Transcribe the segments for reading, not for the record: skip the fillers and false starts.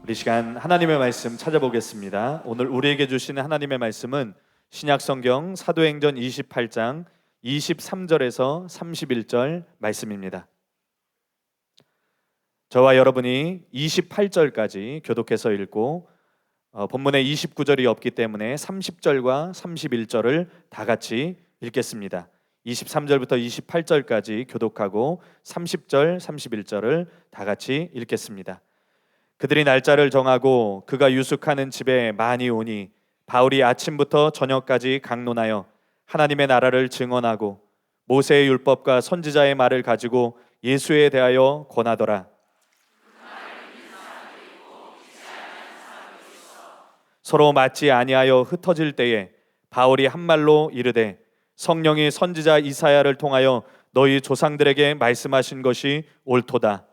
우리 시간 하나님의 말씀 찾아보겠습니다. 오늘 우리에게 주시는 하나님의 말씀은 신약성경 사도행전 28장 23절에서 31절 말씀입니다. 저와 여러분이 28절까지 교독해서 읽고 본문에 29절이 없기 때문에 30절과 31절을 다 같이 읽겠습니다. 23절부터 28절까지 교독하고 30절, 31절을 다 같이 읽겠습니다. 그들이 날짜를 정하고 그가 유숙하는 집에 많이 오니 바울이 아침부터 저녁까지 강론하여 하나님의 나라를 증언하고 모세의 율법과 선지자의 말을 가지고 예수에 대하여 권하더라. 서로 맞지 아니하여 흩어질 때에 바울이 한 말로 이르되 성령이 선지자 이사야를 통하여 너희 조상들에게 말씀하신 것이 옳도다.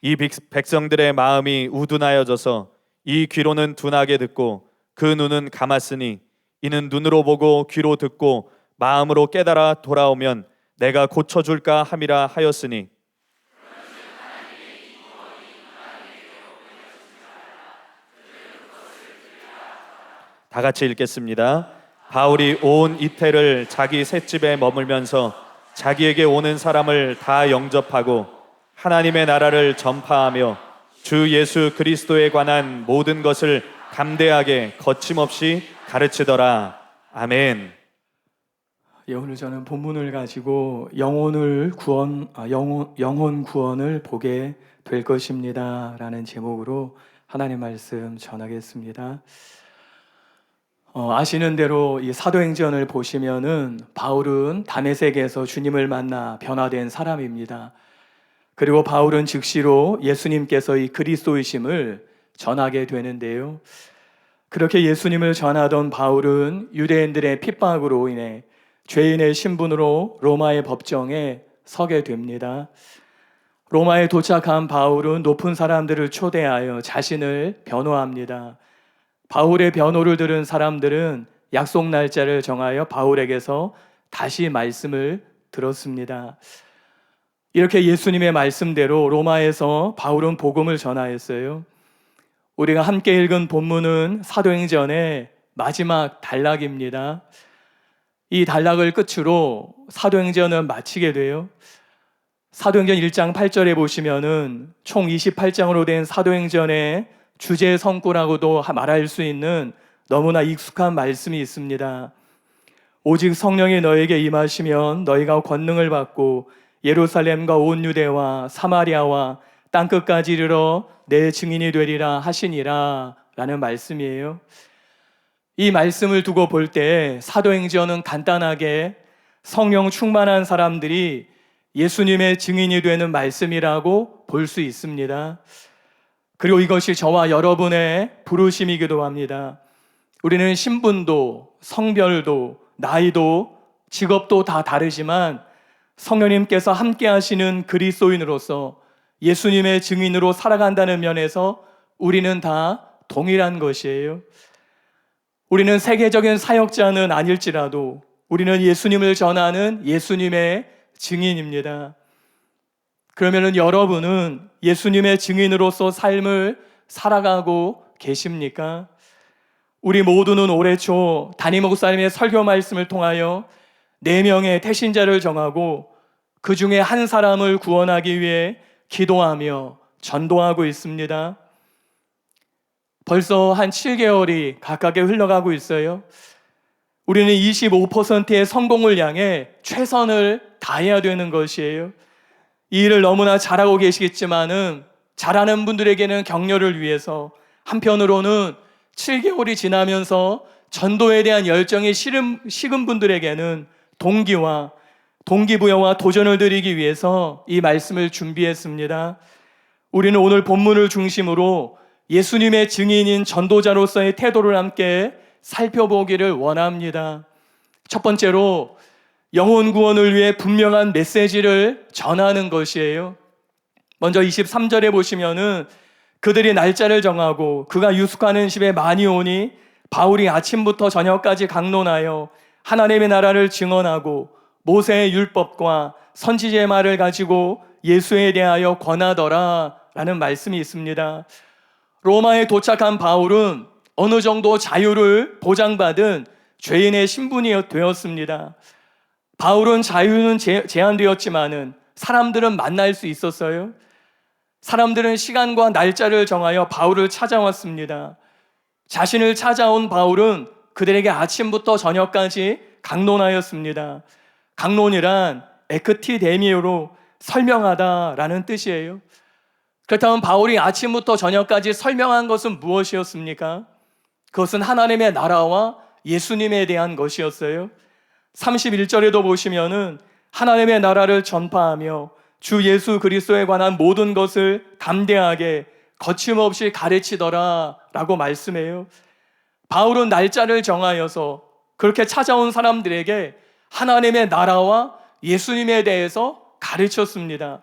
이 백성들의 마음이 우둔하여져서 이 귀로는 둔하게 듣고 그 눈은 감았으니 이는 눈으로 보고 귀로 듣고 마음으로 깨달아 돌아오면 내가 고쳐줄까 함이라 하였으니 다 같이 읽겠습니다. 바울이 온 이태를 자기 셋집에 머물면서 자기에게 오는 사람을 다 영접하고 하나님의 나라를 전파하며 주 예수 그리스도에 관한 모든 것을 담대하게 거침없이 가르치더라. 아멘. 오늘 저는 본문을 가지고 영혼 구원을 보게 될 것입니다 라는 제목으로 하나님 말씀 전하겠습니다. 아시는 대로 이 사도행전을 보시면은 바울은 다메섹에서 주님을 만나 변화된 사람입니다. 그리고 바울은 즉시로 예수님께서 이 그리스도이심을 전하게 되는데요. 그렇게 예수님을 전하던 바울은 유대인들의 핍박으로 인해 죄인의 신분으로 로마의 법정에 서게 됩니다. 로마에 도착한 바울은 높은 사람들을 초대하여 자신을 변호합니다. 바울의 변호를 들은 사람들은 약속 날짜를 정하여 바울에게서 다시 말씀을 들었습니다. 이렇게 예수님의 말씀대로 로마에서 바울은 복음을 전하였어요. 우리가 함께 읽은 본문은 사도행전의 마지막 단락입니다. 이 단락을 끝으로 사도행전은 마치게 돼요. 사도행전 1장 8절에 보시면은 총 28장으로 된 사도행전의 주제 성구라고도 말할 수 있는 너무나 익숙한 말씀이 있습니다. 오직 성령이 너에게 임하시면 너희가 권능을 받고 예루살렘과 온 유대와 사마리아와 땅끝까지 이르러 내 증인이 되리라 하시니라 라는 말씀이에요. 이 말씀을 두고 볼 때 사도행전은 간단하게 성령 충만한 사람들이 예수님의 증인이 되는 말씀이라고 볼 수 있습니다. 그리고 이것이 저와 여러분의 부르심이기도 합니다. 우리는 신분도 성별도 나이도 직업도 다 다르지만 성령님께서 함께 하시는 그리스도인으로서 예수님의 증인으로 살아간다는 면에서 우리는 다 동일한 것이에요. 우리는 세계적인 사역자는 아닐지라도 우리는 예수님을 전하는 예수님의 증인입니다. 그러면 여러분은 예수님의 증인으로서 삶을 살아가고 계십니까? 우리 모두는 올해 초 담임 목사님의 설교 말씀을 통하여 4명의 태신자를 정하고 그 중에 한 사람을 구원하기 위해 기도하며 전도하고 있습니다. 벌써 한 7개월이 가깝게 흘러가고 있어요. 우리는 25%의 성공을 향해 최선을 다해야 되는 것이에요. 이 일을 너무나 잘하고 계시겠지만은 잘하는 분들에게는 격려를 위해서 한편으로는 7개월이 지나면서 전도에 대한 열정이 식은 분들에게는 동기부여와 도전을 드리기 위해서 이 말씀을 준비했습니다. 우리는 오늘 본문을 중심으로 예수님의 증인인 전도자로서의 태도를 함께 살펴보기를 원합니다. 첫 번째로 영혼 구원을 위해 분명한 메시지를 전하는 것이에요. 먼저 23절에 보시면은 그들이 날짜를 정하고 그가 유숙하는 집에 많이 오니 바울이 아침부터 저녁까지 강론하여 하나님의 나라를 증언하고 모세의 율법과 선지자의 말을 가지고 예수에 대하여 권하더라 라는 말씀이 있습니다. 로마에 도착한 바울은 어느 정도 자유를 보장받은 죄인의 신분이 되었습니다. 바울은 자유는 제한되었지만은 사람들은 만날 수 있었어요. 사람들은 시간과 날짜를 정하여 바울을 찾아왔습니다. 자신을 찾아온 바울은 그들에게 아침부터 저녁까지 강론하였습니다. 강론이란 에크티데미오로 설명하다라는 뜻이에요. 그렇다면 바울이 아침부터 저녁까지 설명한 것은 무엇이었습니까? 그것은 하나님의 나라와 예수님에 대한 것이었어요. 31절에도 보시면은 하나님의 나라를 전파하며 주 예수 그리스도에 관한 모든 것을 담대하게 거침없이 가르치더라 라고 말씀해요. 바울은 날짜를 정하여서 그렇게 찾아온 사람들에게 하나님의 나라와 예수님에 대해서 가르쳤습니다.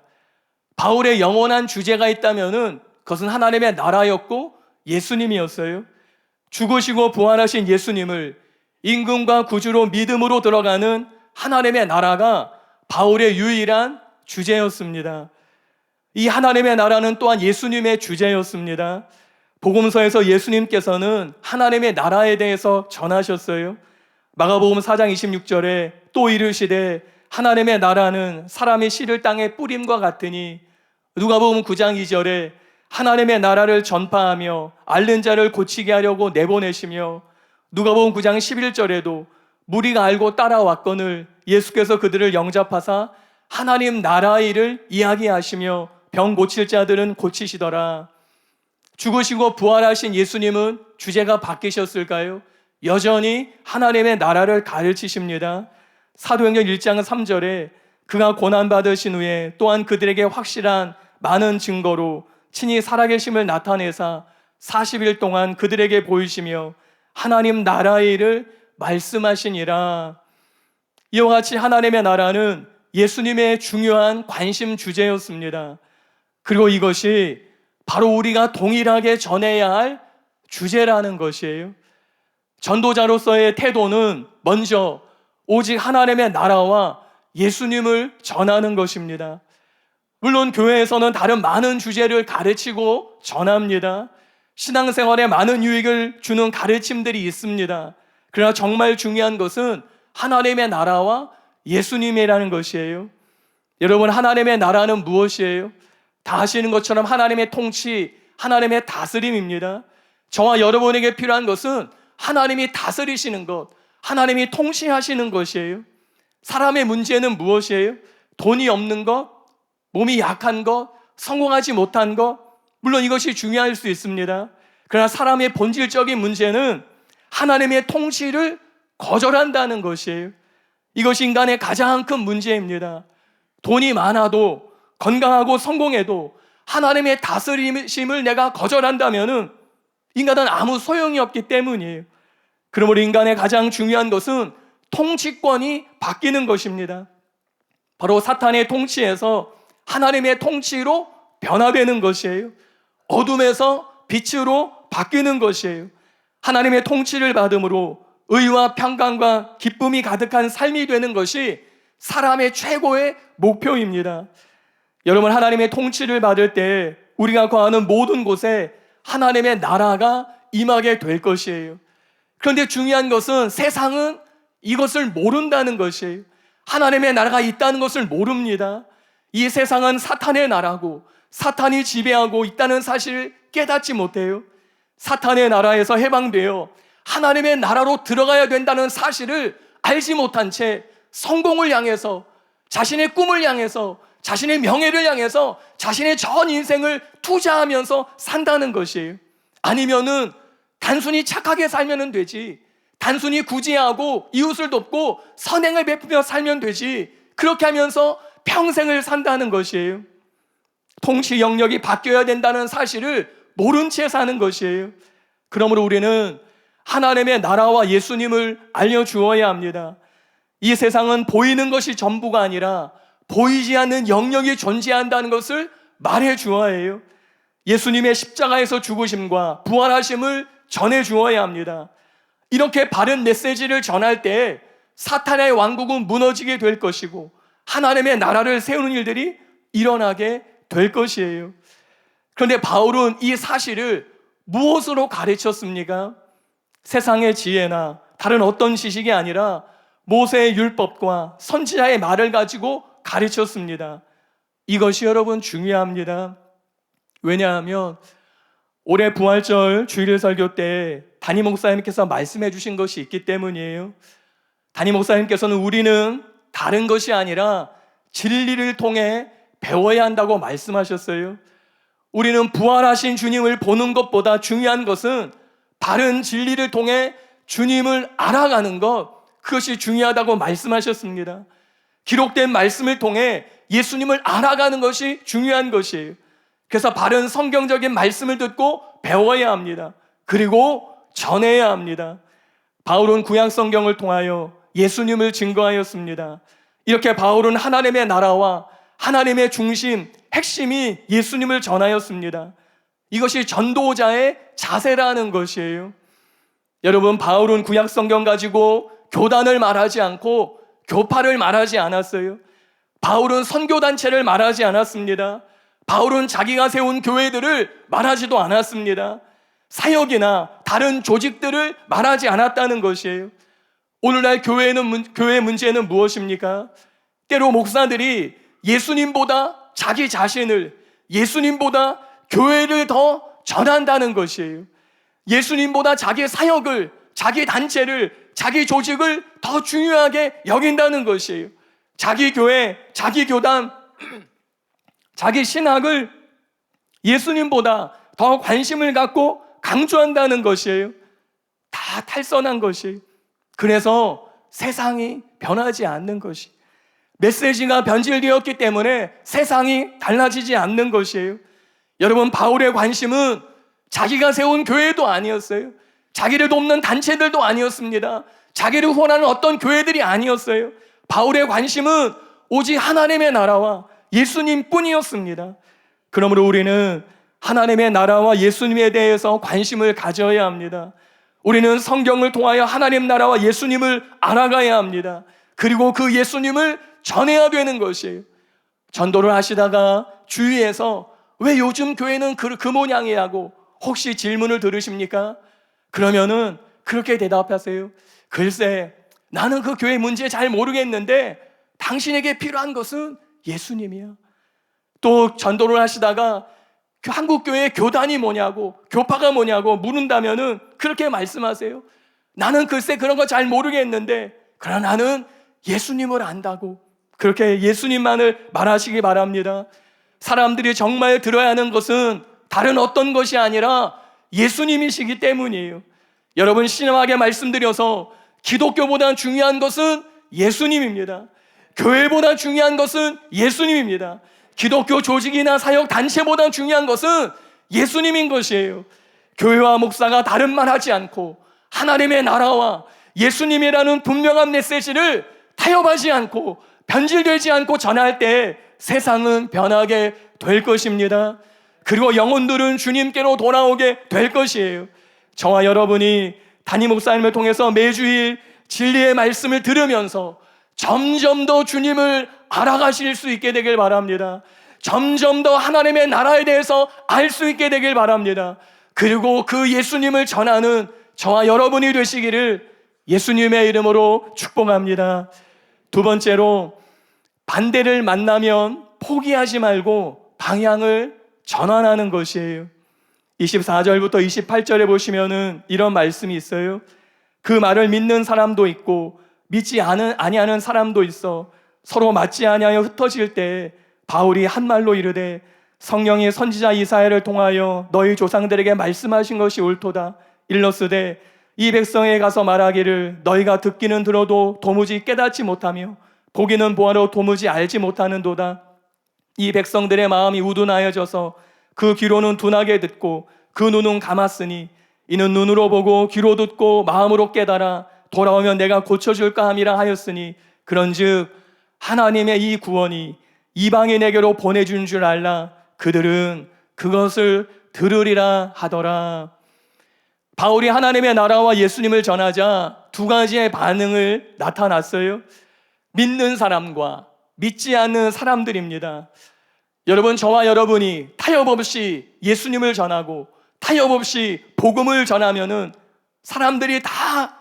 바울의 영원한 주제가 있다면은 그것은 하나님의 나라였고 예수님이었어요. 죽으시고 부활하신 예수님을 임금과 구주로 믿음으로 들어가는 하나님의 나라가 바울의 유일한 주제였습니다. 이 하나님의 나라는 또한 예수님의 주제였습니다. 복음서에서 예수님께서는 하나님의 나라에 대해서 전하셨어요. 마가복음 4장 26절에 또 이르시되 하나님의 나라는 사람이 씨를 땅에 뿌림과 같으니, 누가복음 9장 2절에 하나님의 나라를 전파하며 앓는 자를 고치게 하려고 내보내시며, 누가복음 9장 11절에도 무리가 알고 따라왔거늘 예수께서 그들을 영접하사 하나님 나라의 일을 이야기하시며 병 고칠 자들은 고치시더라. 죽으시고 부활하신 예수님은 주제가 바뀌셨을까요? 여전히 하나님의 나라를 가르치십니다. 사도행전 1장 3절에 그가 고난받으신 후에 또한 그들에게 확실한 많은 증거로 친히 살아계심을 나타내사 40일 동안 그들에게 보이시며 하나님 나라의 일을 말씀하시니라. 이와 같이 하나님의 나라는 예수님의 중요한 관심 주제였습니다. 그리고 이것이 바로 우리가 동일하게 전해야 할 주제라는 것이에요. 전도자로서의 태도는 먼저 오직 하나님의 나라와 예수님을 전하는 것입니다. 물론 교회에서는 다른 많은 주제를 가르치고 전합니다. 신앙생활에 많은 유익을 주는 가르침들이 있습니다. 그러나 정말 중요한 것은 하나님의 나라와 예수님이라는 것이에요. 여러분, 하나님의 나라는 무엇이에요? 다 아시는 것처럼 하나님의 통치, 하나님의 다스림입니다. 저와 여러분에게 필요한 것은 하나님이 다스리시는 것, 하나님이 통치하시는 것이에요. 사람의 문제는 무엇이에요? 돈이 없는 것, 몸이 약한 것, 성공하지 못한 것, 물론 이것이 중요할 수 있습니다. 그러나 사람의 본질적인 문제는 하나님의 통치를 거절한다는 것이에요. 이것이 인간의 가장 큰 문제입니다. 돈이 많아도, 건강하고 성공해도 하나님의 다스림을 내가 거절한다면 인간은 아무 소용이 없기 때문이에요. 그러므로 인간의 가장 중요한 것은 통치권이 바뀌는 것입니다. 바로 사탄의 통치에서 하나님의 통치로 변화되는 것이에요. 어둠에서 빛으로 바뀌는 것이에요. 하나님의 통치를 받음으로 의와 평강과 기쁨이 가득한 삶이 되는 것이 사람의 최고의 목표입니다. 여러분, 하나님의 통치를 받을 때 우리가 거하는 모든 곳에 하나님의 나라가 임하게 될 것이에요. 그런데 중요한 것은 세상은 이것을 모른다는 것이에요. 하나님의 나라가 있다는 것을 모릅니다. 이 세상은 사탄의 나라고 사탄이 지배하고 있다는 사실을 깨닫지 못해요. 사탄의 나라에서 해방되어 하나님의 나라로 들어가야 된다는 사실을 알지 못한 채 성공을 향해서, 자신의 꿈을 향해서, 자신의 명예를 향해서 자신의 전 인생을 투자하면서 산다는 것이에요. 아니면은 단순히 착하게 살면 되지, 단순히 구제하고 이웃을 돕고 선행을 베푸며 살면 되지, 그렇게 하면서 평생을 산다는 것이에요. 통치 영역이 바뀌어야 된다는 사실을 모른 채 사는 것이에요. 그러므로 우리는 하나님의 나라와 예수님을 알려주어야 합니다. 이 세상은 보이는 것이 전부가 아니라 보이지 않는 영역이 존재한다는 것을 말해주어야 해요. 예수님의 십자가에서 죽으심과 부활하심을 전해주어야 합니다. 이렇게 바른 메시지를 전할 때 사탄의 왕국은 무너지게 될 것이고 하나님의 나라를 세우는 일들이 일어나게 될 것이에요. 그런데 바울은 이 사실을 무엇으로 가르쳤습니까? 세상의 지혜나 다른 어떤 지식이 아니라 모세의 율법과 선지자의 말을 가지고 가르쳤습니다. 이것이 여러분 중요합니다. 왜냐하면 올해 부활절 주일일 설교 때 담임 목사님께서 말씀해 주신 것이 있기 때문이에요. 담임 목사님께서는 우리는 다른 것이 아니라 진리를 통해 배워야 한다고 말씀하셨어요. 우리는 부활하신 주님을 보는 것보다 중요한 것은 바른 진리를 통해 주님을 알아가는 것, 그것이 중요하다고 말씀하셨습니다. 기록된 말씀을 통해 예수님을 알아가는 것이 중요한 것이에요. 그래서 바른 성경적인 말씀을 듣고 배워야 합니다. 그리고 전해야 합니다. 바울은 구약 성경을 통하여 예수님을 증거하였습니다. 이렇게 바울은 하나님의 나라와 하나님의 중심, 핵심이 예수님을 전하였습니다. 이것이 전도자의 자세라는 것이에요. 여러분, 바울은 구약 성경 가지고 교단을 말하지 않고 교파를 말하지 않았어요. 바울은 선교단체를 말하지 않았습니다. 바울은 자기가 세운 교회들을 말하지도 않았습니다. 사역이나 다른 조직들을 말하지 않았다는 것이에요. 오늘날 교회의 문제는 무엇입니까? 때로 목사들이 예수님보다 자기 자신을, 예수님보다 교회를 더 전한다는 것이에요. 예수님보다 자기 사역을, 자기 단체를, 자기 조직을 더 중요하게 여긴다는 것이에요. 자기 교회, 자기 교단, 자기 신학을 예수님보다 더 관심을 갖고 강조한다는 것이에요. 다 탈선한 것이에요. 그래서 세상이 변하지 않는 것이, 메시지가 변질되었기 때문에 세상이 달라지지 않는 것이에요. 여러분, 바울의 관심은 자기가 세운 교회도 아니었어요. 자기를 돕는 단체들도 아니었습니다. 자기를 후원하는 어떤 교회들이 아니었어요. 바울의 관심은 오직 하나님의 나라와 예수님 뿐이었습니다. 그러므로 우리는 하나님의 나라와 예수님에 대해서 관심을 가져야 합니다. 우리는 성경을 통하여 하나님 나라와 예수님을 알아가야 합니다. 그리고 그 예수님을 전해야 되는 것이에요. 전도를 하시다가 주위에서 왜 요즘 교회는 그 모양이라고 혹시 질문을 들으십니까? 그러면은 그렇게 대답하세요. 글쎄, 나는 그 교회 문제 잘 모르겠는데 당신에게 필요한 것은 예수님이야. 또 전도를 하시다가 한국교회 교단이 뭐냐고, 교파가 뭐냐고 물은다면은 그렇게 말씀하세요. 나는 글쎄 그런 거 잘 모르겠는데 그러나 나는 예수님을 안다고, 그렇게 예수님만을 말하시기 바랍니다. 사람들이 정말 들어야 하는 것은 다른 어떤 것이 아니라 예수님이시기 때문이에요. 여러분, 신앙하게 말씀드려서 기독교보다 중요한 것은 예수님입니다. 교회보다 중요한 것은 예수님입니다. 기독교 조직이나 사역 단체보다 중요한 것은 예수님인 것이에요. 교회와 목사가 다른 말 하지 않고 하나님의 나라와 예수님이라는 분명한 메시지를 타협하지 않고 변질되지 않고 전할 때 세상은 변하게 될 것입니다. 그리고 영혼들은 주님께로 돌아오게 될 것이에요. 저와 여러분이 담임 목사님을 통해서 매주일 진리의 말씀을 들으면서 점점 더 주님을 알아가실 수 있게 되길 바랍니다. 점점 더 하나님의 나라에 대해서 알 수 있게 되길 바랍니다. 그리고 그 예수님을 전하는 저와 여러분이 되시기를 예수님의 이름으로 축복합니다. 두 번째로, 반대를 만나면 포기하지 말고 방향을 전환하는 것이에요. 24절부터 28절에 보시면은 이런 말씀이 있어요. 그 말을 믿는 사람도 있고 믿지 아니하는 사람도 있어 서로 맞지 아니하여 흩어질 때 바울이 한 말로 이르되 성령이 선지자 이사야를 통하여 너희 조상들에게 말씀하신 것이 옳도다. 일러스되 이 백성에 가서 말하기를 너희가 듣기는 들어도 도무지 깨닫지 못하며 보기는 보아도 도무지 알지 못하는도다. 이 백성들의 마음이 우둔하여져서 그 귀로는 둔하게 듣고 그 눈은 감았으니 이는 눈으로 보고 귀로 듣고 마음으로 깨달아 돌아오면 내가 고쳐줄까 함이라 하였으니 그런즉 하나님의 이 구원이 이방인에게로 보내준 줄 알라. 그들은 그것을 들으리라 하더라. 바울이 하나님의 나라와 예수님을 전하자 두 가지의 반응을 나타났어요. 믿는 사람과 믿지 않는 사람들입니다. 여러분, 저와 여러분이 타협 없이 예수님을 전하고 타협 없이 복음을 전하면은 사람들이 다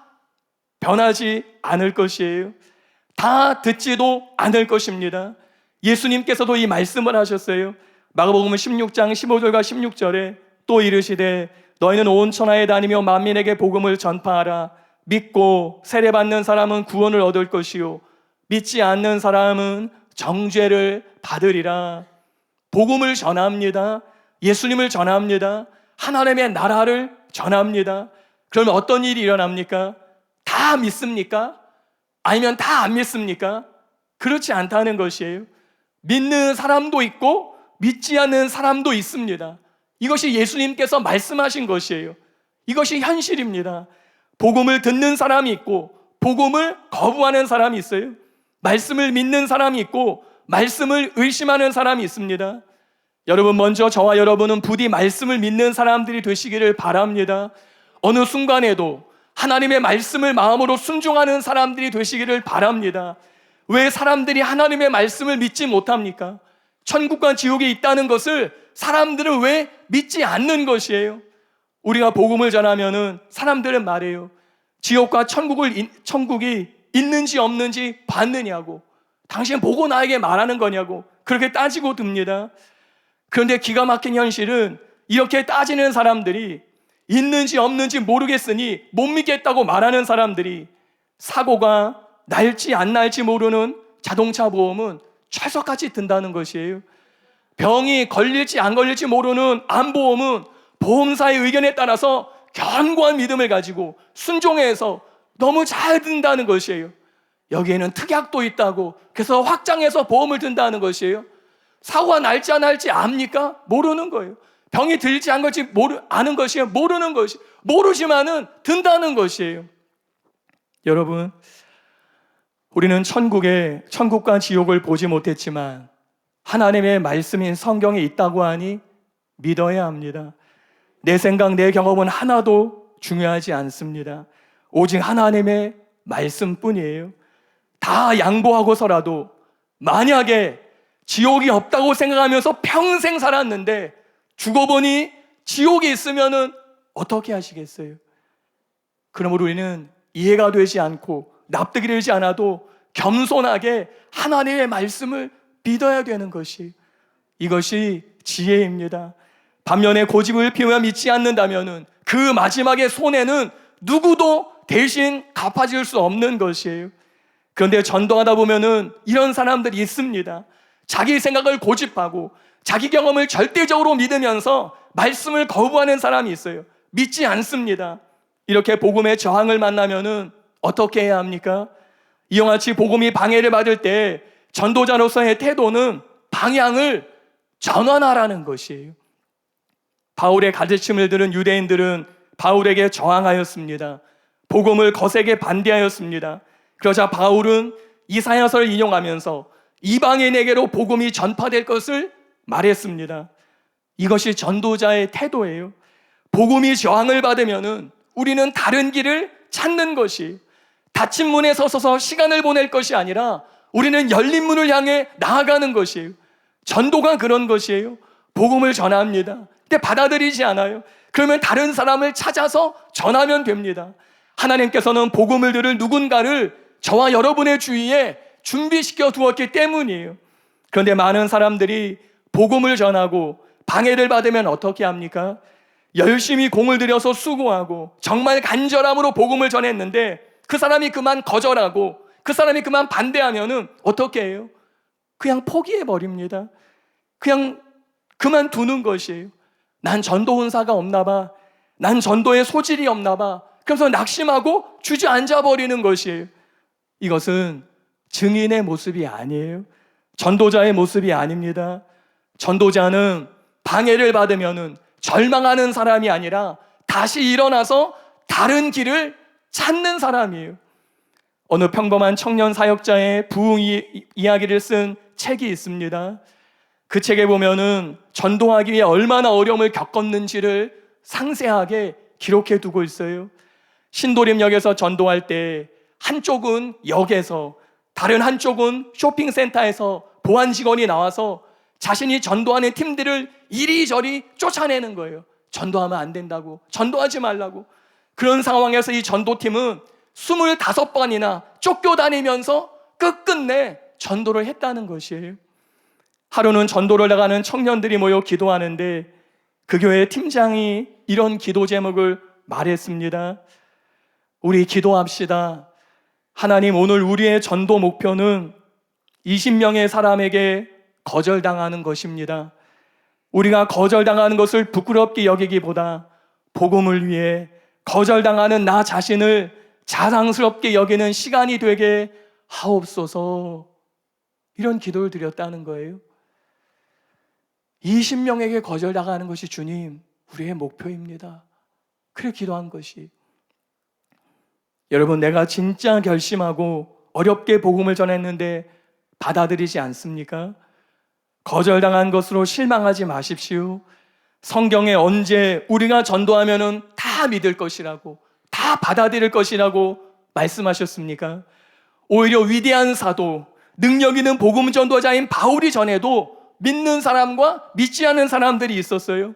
변하지 않을 것이에요. 다 듣지도 않을 것입니다. 예수님께서도 이 말씀을 하셨어요. 마가복음 16장 15절과 16절에 또 이르시되 너희는 온 천하에 다니며 만민에게 복음을 전파하라. 믿고 세례받는 사람은 구원을 얻을 것이요 믿지 않는 사람은 정죄를 받으리라. 복음을 전합니다. 예수님을 전합니다. 하나님의 나라를 전합니다. 그러면 어떤 일이 일어납니까? 다 믿습니까? 아니면 다 안 믿습니까? 그렇지 않다는 것이에요. 믿는 사람도 있고 믿지 않는 사람도 있습니다. 이것이 예수님께서 말씀하신 것이에요. 이것이 현실입니다. 복음을 듣는 사람이 있고 복음을 거부하는 사람이 있어요. 말씀을 믿는 사람이 있고 말씀을 의심하는 사람이 있습니다. 여러분, 먼저 저와 여러분은 부디 말씀을 믿는 사람들이 되시기를 바랍니다. 어느 순간에도 하나님의 말씀을 마음으로 순종하는 사람들이 되시기를 바랍니다. 왜 사람들이 하나님의 말씀을 믿지 못합니까? 천국과 지옥에 있다는 것을 사람들은 왜 믿지 않는 것이에요? 우리가 복음을 전하면은 사람들은 말해요. 지옥과 천국이 있는지 없는지 봤느냐고. 당신 보고 나에게 말하는 거냐고. 그렇게 따지고 듭니다. 그런데 기가 막힌 현실은 이렇게 따지는 사람들이 있는지 없는지 모르겠으니 못 믿겠다고 말하는 사람들이 사고가 날지 안 날지 모르는 자동차 보험은 철석같이 든다는 것이에요. 병이 걸릴지 안 걸릴지 모르는 암보험은 보험사의 의견에 따라서 견고한 믿음을 가지고 순종해서 너무 잘 든다는 것이에요. 여기에는 특약도 있다고 그래서 확장해서 보험을 든다는 것이에요. 사고가 날지 안 날지 압니까? 모르는 거예요. 병이 들지 안 걸지 아는 것이에요. 모르는 것이 모르지만은 든다는 것이에요. 여러분, 우리는 천국과 지옥을 보지 못했지만 하나님의 말씀인 성경에 있다고 하니 믿어야 합니다. 내 생각, 내 경험은 하나도 중요하지 않습니다. 오직 하나님의 말씀뿐이에요. 다 양보하고서라도 만약에 지옥이 없다고 생각하면서 평생 살았는데 죽어보니 지옥이 있으면은 어떻게 하시겠어요? 그러므로 우리는 이해가 되지 않고 납득이 되지 않아도 겸손하게 하나님의 말씀을 믿어야 되는 것이 이것이 지혜입니다. 반면에 고집을 피우며 믿지 않는다면은 그 마지막의 손해는 누구도 대신 갚아줄 수 없는 것이에요. 그런데 전도하다 보면은 이런 사람들이 있습니다. 자기 생각을 고집하고 자기 경험을 절대적으로 믿으면서 말씀을 거부하는 사람이 있어요. 믿지 않습니다. 이렇게 복음의 저항을 만나면은 어떻게 해야 합니까? 이와 같이 복음이 방해를 받을 때 전도자로서의 태도는 방향을 전환하라는 것이에요. 바울의 가르침을 들은 유대인들은 바울에게 저항하였습니다. 복음을 거세게 반대하였습니다. 그러자 바울은 이사야서를 인용하면서 이방인에게로 복음이 전파될 것을 말했습니다. 이것이 전도자의 태도예요. 복음이 저항을 받으면은 우리는 다른 길을 찾는 것이 닫힌 문에 서서 시간을 보낼 것이 아니라 우리는 열린 문을 향해 나아가는 것이에요. 전도가 그런 것이에요. 복음을 전합니다. 근데 받아들이지 않아요. 그러면 다른 사람을 찾아서 전하면 됩니다. 하나님께서는 복음을 들을 누군가를 저와 여러분의 주위에 준비시켜 두었기 때문이에요. 그런데 많은 사람들이 복음을 전하고 방해를 받으면 어떻게 합니까? 열심히 공을 들여서 수고하고 정말 간절함으로 복음을 전했는데 그 사람이 그만 거절하고 그 사람이 그만 반대하면은 어떻게 해요? 그냥 포기해버립니다. 그냥 그만두는 것이에요. 난 전도 은사가 없나 봐. 난 전도에 소질이 없나 봐. 그래서 낙심하고 주저앉아 버리는 것이에요. 이것은 증인의 모습이 아니에요. 전도자의 모습이 아닙니다. 전도자는 방해를 받으면은 절망하는 사람이 아니라 다시 일어나서 다른 길을 찾는 사람이에요. 어느 평범한 청년 사역자의 부흥 이야기를 쓴 책이 있습니다. 그 책에 보면은 전도하기 위해 얼마나 어려움을 겪었는지를 상세하게 기록해 두고 있어요. 신도림역에서 전도할 때 한쪽은 역에서 다른 한쪽은 쇼핑센터에서 보안 직원이 나와서 자신이 전도하는 팀들을 이리저리 쫓아내는 거예요. 전도하면 안 된다고, 전도하지 말라고. 그런 상황에서 이 전도팀은 25번이나 쫓겨다니면서 끝끝내 전도를 했다는 것이에요. 하루는 전도를 나가는 청년들이 모여 기도하는데 그 교회 팀장이 이런 기도 제목을 말했습니다. 우리 기도합시다. 하나님, 오늘 우리의 전도 목표는 20명의 사람에게 거절당하는 것입니다. 우리가 거절당하는 것을 부끄럽게 여기기보다 복음을 위해 거절당하는 나 자신을 자랑스럽게 여기는 시간이 되게 하옵소서. 이런 기도를 드렸다는 거예요. 20명에게 거절당하는 것이 주님, 우리의 목표입니다. 그래 기도한 것이. 여러분, 내가 진짜 결심하고 어렵게 복음을 전했는데 받아들이지 않습니까? 거절당한 것으로 실망하지 마십시오. 성경에 언제 우리가 전도하면은 다 믿을 것이라고, 다 받아들일 것이라고 말씀하셨습니까? 오히려 위대한 사도, 능력 있는 복음 전도자인 바울이 전에도 믿는 사람과 믿지 않는 사람들이 있었어요.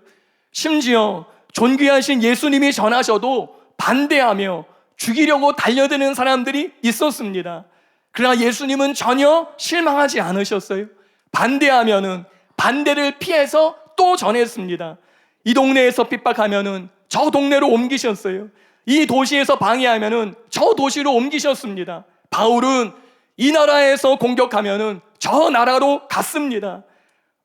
심지어 존귀하신 예수님이 전하셔도 반대하며 죽이려고 달려드는 사람들이 있었습니다. 그러나 예수님은 전혀 실망하지 않으셨어요. 반대하면은 반대를 피해서 또 전했습니다. 이 동네에서 핍박하면은 저 동네로 옮기셨어요. 이 도시에서 방해하면은 저 도시로 옮기셨습니다. 바울은 이 나라에서 공격하면은 저 나라로 갔습니다.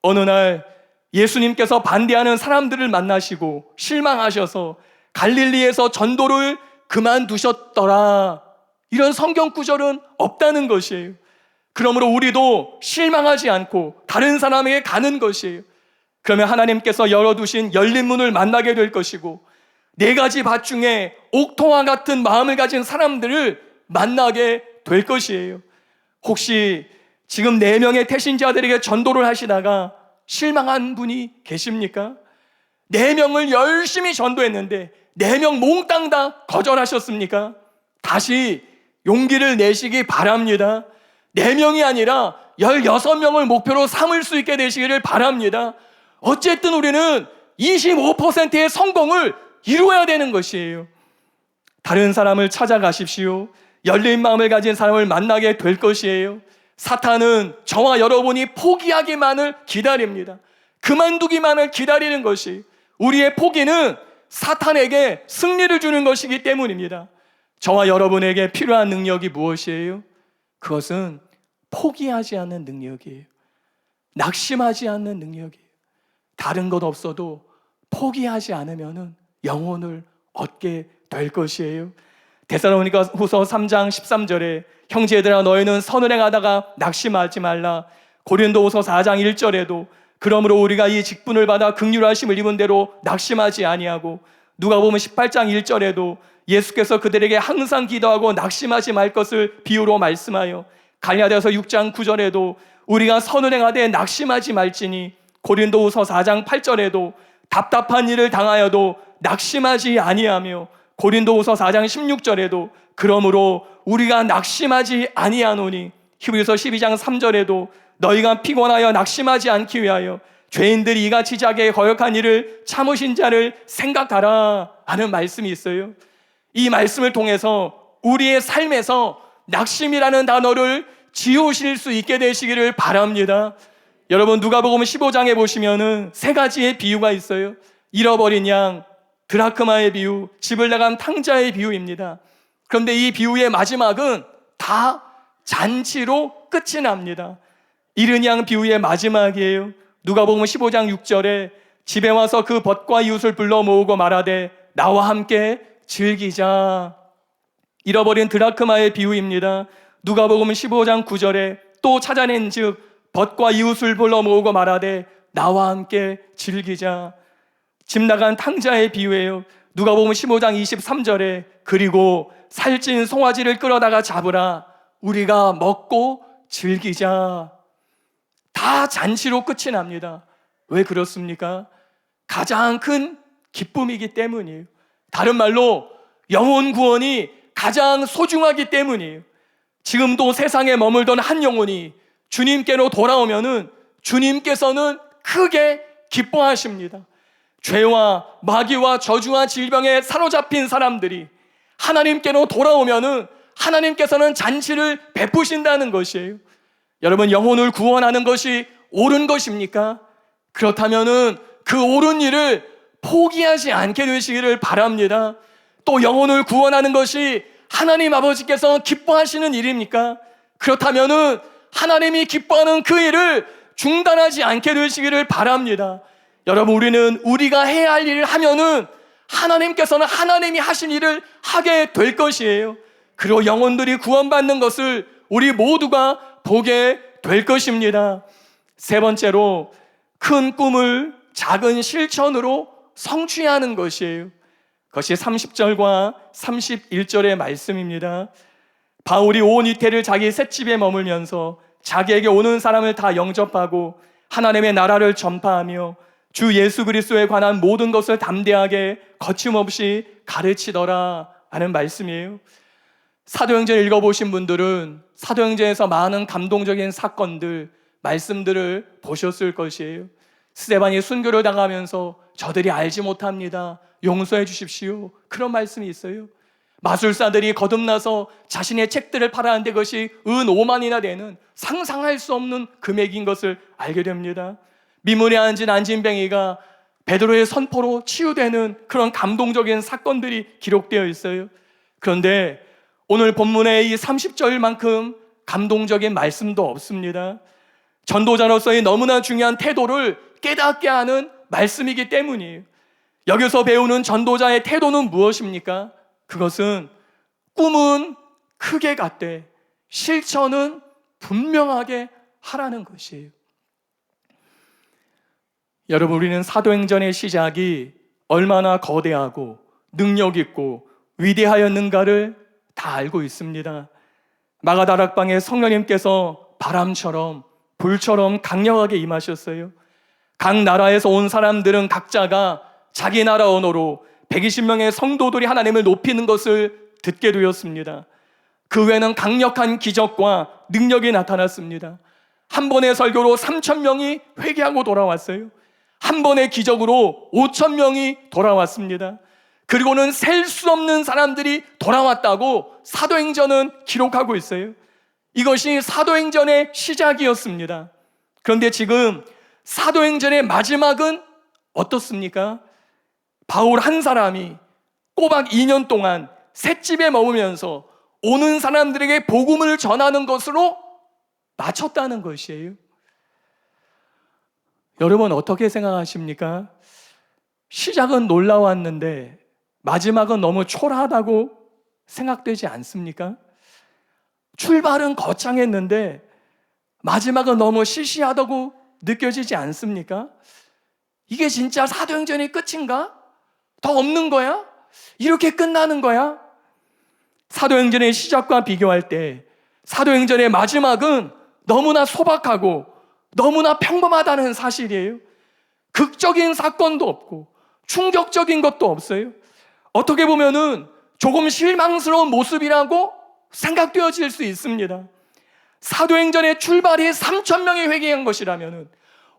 어느 날 예수님께서 반대하는 사람들을 만나시고 실망하셔서 갈릴리에서 전도를 그만두셨더라. 이런 성경 구절은 없다는 것이에요. 그러므로 우리도 실망하지 않고 다른 사람에게 가는 것이에요. 그러면 하나님께서 열어두신 열린 문을 만나게 될 것이고 4가지 밭 중에 옥토와 같은 마음을 가진 사람들을 만나게 될 것이에요. 혹시 지금 4명의 태신자들에게 전도를 하시다가 실망한 분이 계십니까? 4명을 열심히 전도했는데 4명 몽땅 다 거절하셨습니까? 다시 용기를 내시기 바랍니다. 4명이 아니라 16명을 목표로 삼을 수 있게 되시기를 바랍니다. 어쨌든 우리는 25%의 성공을 이루어야 되는 것이에요. 다른 사람을 찾아가십시오. 열린 마음을 가진 사람을 만나게 될 것이에요. 사탄은 저와 여러분이 포기하기만을 기다립니다. 그만두기만을 기다리는 것이, 우리의 포기는 사탄에게 승리를 주는 것이기 때문입니다. 저와 여러분에게 필요한 능력이 무엇이에요? 그것은 포기하지 않는 능력이에요. 낙심하지 않는 능력이에요. 다른 것 없어도 포기하지 않으면 영혼을 얻게 될 것이에요. 데살로니가 후서 3장 13절에 형제들아 너희는 선을 행하다가 낙심하지 말라. 고린도후서 4장 1절에도 그러므로 우리가 이 직분을 받아 긍휼하심을 입은 대로 낙심하지 아니하고, 누가복음 18장 1절에도 예수께서 그들에게 항상 기도하고 낙심하지 말 것을 비유로 말씀하여, 갈라디아서 6장 9절에도 우리가 선을 행하되 낙심하지 말지니, 고린도후서 4장 8절에도 답답한 일을 당하여도 낙심하지 아니하며, 고린도후서 4장 16절에도 그러므로 우리가 낙심하지 아니하노니, 히브리서 12장 3절에도 너희가 피곤하여 낙심하지 않기 위하여 죄인들이 이같이 자기의 거역한 일을 참으신 자를 생각하라 하는 말씀이 있어요. 이 말씀을 통해서 우리의 삶에서 낙심이라는 단어를 지우실 수 있게 되시기를 바랍니다. 여러분, 누가복음 15장에 보시면은 3가지의 비유가 있어요. 잃어버린 양, 드라크마의 비유, 집을 나간 탕자의 비유입니다. 그런데 이 비유의 마지막은 다 잔치로 끝이 납니다. 잃은 양 비유의 마지막이에요. 누가복음 15장 6절에 집에 와서 그 벗과 이웃을 불러 모으고 말하되 나와 함께 즐기자. 잃어버린 드라크마의 비유입니다. 누가복음 15장 9절에 또 찾아낸 즉 벗과 이웃을 불러 모으고 말하되 나와 함께 즐기자. 집 나간 탕자의 비유예요. 누가복음 15장 23절에 그리고 살찐 송아지를 끌어다가 잡으라. 우리가 먹고 즐기자. 다 잔치로 끝이 납니다. 왜 그렇습니까? 가장 큰 기쁨이기 때문이에요. 다른 말로 영혼 구원이 가장 소중하기 때문이에요. 지금도 세상에 머물던 한 영혼이 주님께로 돌아오면은 주님께서는 크게 기뻐하십니다. 죄와 마귀와 저주와 질병에 사로잡힌 사람들이 하나님께로 돌아오면은 하나님께서는 잔치를 베푸신다는 것이에요. 여러분, 영혼을 구원하는 것이 옳은 것입니까? 그렇다면은 그 옳은 일을 포기하지 않게 되시기를 바랍니다. 또 영혼을 구원하는 것이 하나님 아버지께서 기뻐하시는 일입니까? 그렇다면은 하나님이 기뻐하는 그 일을 중단하지 않게 되시기를 바랍니다. 여러분, 우리는 우리가 해야 할 일을 하면은 하나님께서는 하나님이 하신 일을 하게 될 것이에요. 그리고 영혼들이 구원받는 것을 우리 모두가 보게 될 것입니다. 세 번째로, 큰 꿈을 작은 실천으로 성취하는 것이에요. 그것이 30절과 31절의 말씀입니다. 바울이 온 이태를 자기 셋집에 머물면서 자기에게 오는 사람을 다 영접하고 하나님의 나라를 전파하며 주 예수 그리스도에 관한 모든 것을 담대하게 거침없이 가르치더라 하는 말씀이에요. 사도행전 읽어보신 분들은 사도행전에서 많은 감동적인 사건들, 말씀들을 보셨을 것이에요. 스데반이 순교를 당하면서 저들이 알지 못합니다, 용서해 주십시오, 그런 말씀이 있어요. 마술사들이 거듭나서 자신의 책들을 팔았는데 그것이 은 5만이나 되는 상상할 수 없는 금액인 것을 알게 됩니다. 미문에 앉은 안진뱅이가 베드로의 선포로 치유되는 그런 감동적인 사건들이 기록되어 있어요. 그런데 오늘 본문의 이 30절만큼 감동적인 말씀도 없습니다. 전도자로서의 너무나 중요한 태도를 깨닫게 하는 말씀이기 때문이에요. 여기서 배우는 전도자의 태도는 무엇입니까? 그것은 꿈은 크게 갖되 실천은 분명하게 하라는 것이에요. 여러분, 우리는 사도행전의 시작이 얼마나 거대하고 능력 있고 위대하였는가를 다 알고 있습니다. 마가다락방에 성령님께서 바람처럼 불처럼 강력하게 임하셨어요. 각 나라에서 온 사람들은 각자가 자기 나라 언어로 120명의 성도들이 하나님을 높이는 것을 듣게 되었습니다. 그 외에는 강력한 기적과 능력이 나타났습니다. 한 번의 설교로 3,000명이 회개하고 돌아왔어요. 한 번의 기적으로 5,000명이 돌아왔습니다. 그리고는 셀 수 없는 사람들이 돌아왔다고 사도행전은 기록하고 있어요. 이것이 사도행전의 시작이었습니다. 그런데 지금 사도행전의 마지막은 어떻습니까? 바울 한 사람이 꼬박 2년 동안 셋집에 머무면서 오는 사람들에게 복음을 전하는 것으로 마쳤다는 것이에요. 여러분, 어떻게 생각하십니까? 시작은 놀라웠는데 마지막은 너무 초라하다고 생각되지 않습니까? 출발은 거창했는데 마지막은 너무 시시하다고 느껴지지 않습니까? 이게 진짜 사도행전의 끝인가? 더 없는 거야? 이렇게 끝나는 거야? 사도행전의 시작과 비교할 때 사도행전의 마지막은 너무나 소박하고 너무나 평범하다는 사실이에요. 극적인 사건도 없고 충격적인 것도 없어요. 어떻게 보면은 조금 실망스러운 모습이라고 생각되어질 수 있습니다. 사도행전의 출발이 3,000명이 회개한 것이라면은,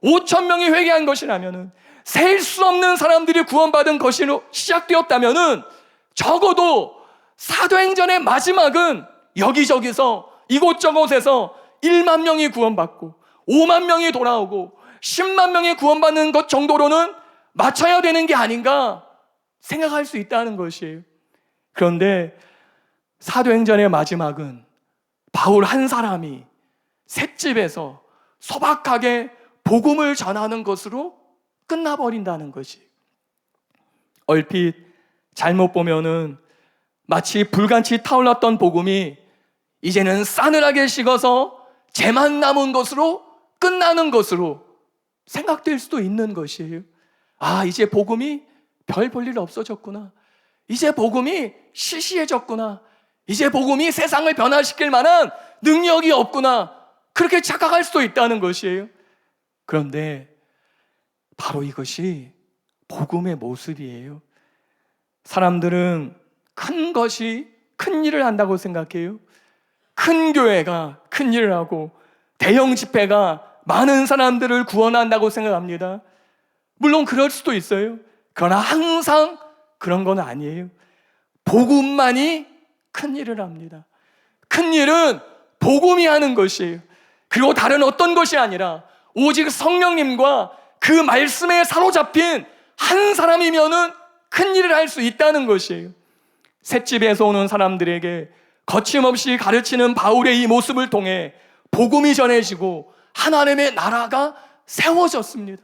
5,000명이 회개한 것이라면은, 셀 수 없는 사람들이 구원받은 것으로 시작되었다면은, 적어도 사도행전의 마지막은 여기저기서 이곳저곳에서 1만 명이 구원받고 5만 명이 돌아오고 10만 명이 구원받는 것 정도로는 맞춰야 되는 게 아닌가 생각할 수 있다는 것이에요. 그런데 사도행전의 마지막은 바울 한 사람이 셋집에서 소박하게 복음을 전하는 것으로 끝나버린다는 것이, 얼핏 잘못 보면은 마치 불같이 타올랐던 복음이 이제는 싸늘하게 식어서 재만 남은 것으로 끝나는 것으로 생각될 수도 있는 것이에요. 아, 이제 복음이 별 볼 일 없어졌구나. 이제 복음이 시시해졌구나. 이제 복음이 세상을 변화시킬 만한 능력이 없구나. 그렇게 착각할 수도 있다는 것이에요. 그런데 바로 이것이 복음의 모습이에요. 사람들은 큰 것이 큰 일을 한다고 생각해요? 큰 교회가 큰 일을 하고 대형 집회가 많은 사람들을 구원한다고 생각합니다. 물론 그럴 수도 있어요. 그러나 항상 그런 건 아니에요. 복음만이 큰 일을 합니다. 큰 일은 복음이 하는 것이에요. 그리고 다른 어떤 것이 아니라 오직 성령님과 그 말씀에 사로잡힌 한 사람이면은 큰 일을 할 수 있다는 것이에요. 셋집에서 오는 사람들에게 거침없이 가르치는 바울의 이 모습을 통해 복음이 전해지고 하나님의 나라가 세워졌습니다.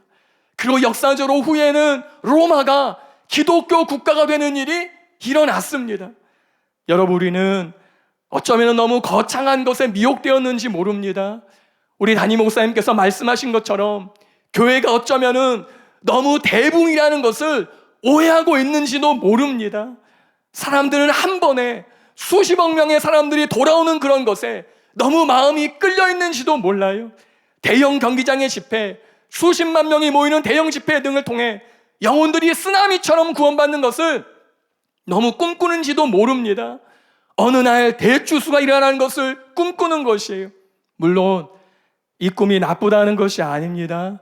그리고 역사적으로 후에는 로마가 기독교 국가가 되는 일이 일어났습니다. 여러분, 우리는 어쩌면 너무 거창한 것에 미혹되었는지 모릅니다. 우리 담임 목사님께서 말씀하신 것처럼 교회가 어쩌면은 너무 대붕이라는 것을 오해하고 있는지도 모릅니다. 사람들은 한 번에 수십억 명의 사람들이 돌아오는 그런 것에 너무 마음이 끌려 있는지도 몰라요. 대형 경기장의 집회, 수십만 명이 모이는 대형 집회 등을 통해 영혼들이 쓰나미처럼 구원받는 것을 너무 꿈꾸는지도 모릅니다. 어느 날 대추수가 일어나는 것을 꿈꾸는 것이에요. 물론 이 꿈이 나쁘다는 것이 아닙니다.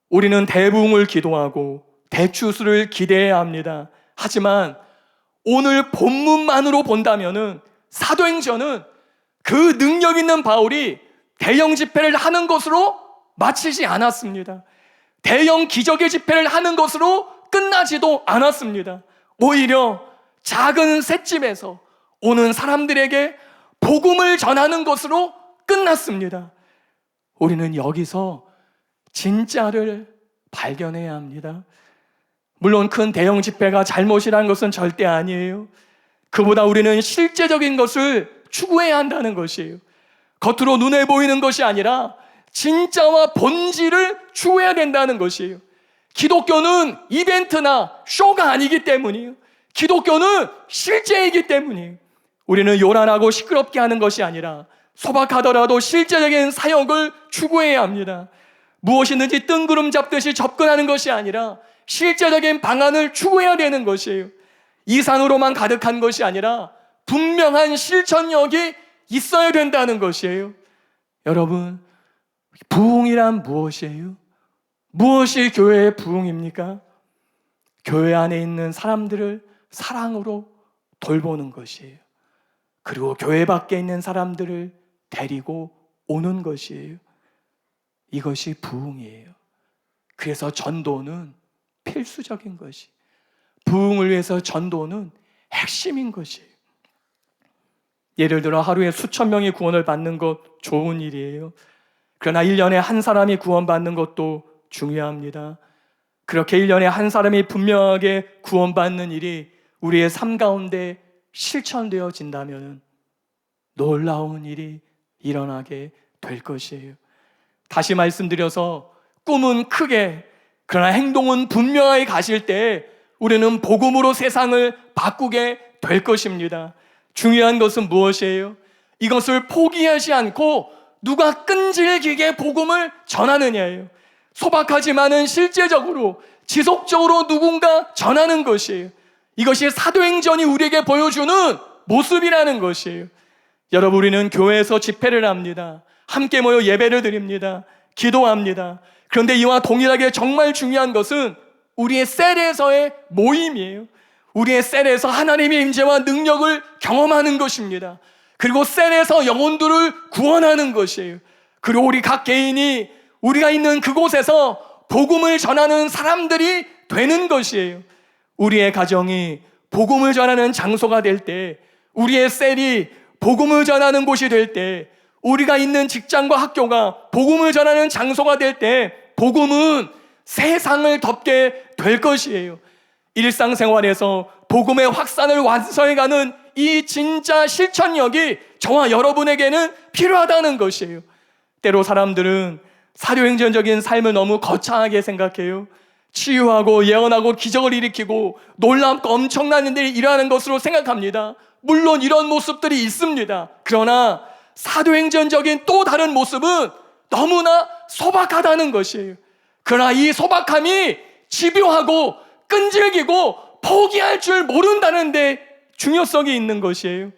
우리는 대부흥을 기도하고 대추수를 기대해야 합니다. 하지만 오늘 본문만으로 본다면은 사도행전은 그 능력 있는 바울이 대형 집회를 하는 것으로 마치지 않았습니다. 대형 기적의 집회를 하는 것으로 끝나지도 않았습니다. 오히려 작은 셋집에서 오는 사람들에게 복음을 전하는 것으로 끝났습니다. 우리는 여기서 진짜를 발견해야 합니다. 물론 큰 대형 집회가 잘못이라는 것은 절대 아니에요. 그보다 우리는 실제적인 것을 추구해야 한다는 것이에요. 겉으로 눈에 보이는 것이 아니라 진짜와 본질을 추구해야 된다는 것이에요. 기독교는 이벤트나 쇼가 아니기 때문이에요. 기독교는 실제이기 때문이에요. 우리는 요란하고 시끄럽게 하는 것이 아니라 소박하더라도 실제적인 사역을 추구해야 합니다. 무엇이든지 뜬구름 잡듯이 접근하는 것이 아니라 실제적인 방안을 추구해야 되는 것이에요. 이상으로만 가득한 것이 아니라 분명한 실천력이 있어야 된다는 것이에요. 여러분, 부흥이란 무엇이에요? 무엇이 교회의 부흥입니까? 교회 안에 있는 사람들을 사랑으로 돌보는 것이에요. 그리고 교회 밖에 있는 사람들을 데리고 오는 것이에요. 이것이 부흥이에요. 그래서 전도는 필수적인 것이, 부흥을 위해서 전도는 핵심인 것이에요. 예를 들어 하루에 수천 명이 구원을 받는 것 좋은 일이에요. 그러나 1년에 한 사람이 구원받는 것도 중요합니다. 그렇게 1년에 한 사람이 분명하게 구원받는 일이 우리의 삶 가운데 실천되어진다면 놀라운 일이 일어나게 될 것이에요. 다시 말씀드려서 꿈은 크게, 그러나 행동은 분명하게 가실 때 우리는 복음으로 세상을 바꾸게 될 것입니다. 중요한 것은 무엇이에요? 이것을 포기하지 않고 누가 끈질기게 복음을 전하느냐예요. 소박하지만은 실제적으로 지속적으로 누군가 전하는 것이에요. 이것이 사도행전이 우리에게 보여주는 모습이라는 것이에요. 여러분, 우리는 교회에서 집회를 합니다. 함께 모여 예배를 드립니다. 기도합니다. 그런데 이와 동일하게 정말 중요한 것은 우리의 셀에서의 모임이에요. 우리의 셀에서 하나님의 임재와 능력을 경험하는 것입니다. 그리고 셀에서 영혼들을 구원하는 것이에요. 그리고 우리 각 개인이 우리가 있는 그곳에서 복음을 전하는 사람들이 되는 것이에요. 우리의 가정이 복음을 전하는 장소가 될 때, 우리의 셀이 복음을 전하는 곳이 될 때, 우리가 있는 직장과 학교가 복음을 전하는 장소가 될 때 복음은 세상을 덮게 될 것이에요. 일상생활에서 복음의 확산을 완성해가는 이 진짜 실천력이 저와 여러분에게는 필요하다는 것이에요. 때로 사람들은 사도행전적인 삶을 너무 거창하게 생각해요. 치유하고 예언하고 기적을 일으키고 놀랍고 엄청난 일들이 일어나는 것으로 생각합니다. 물론 이런 모습들이 있습니다. 그러나 사도행전적인 또 다른 모습은 너무나 소박하다는 것이에요. 그러나 이 소박함이 집요하고 끈질기고 포기할 줄 모른다는 데 중요성이 있는 것이에요.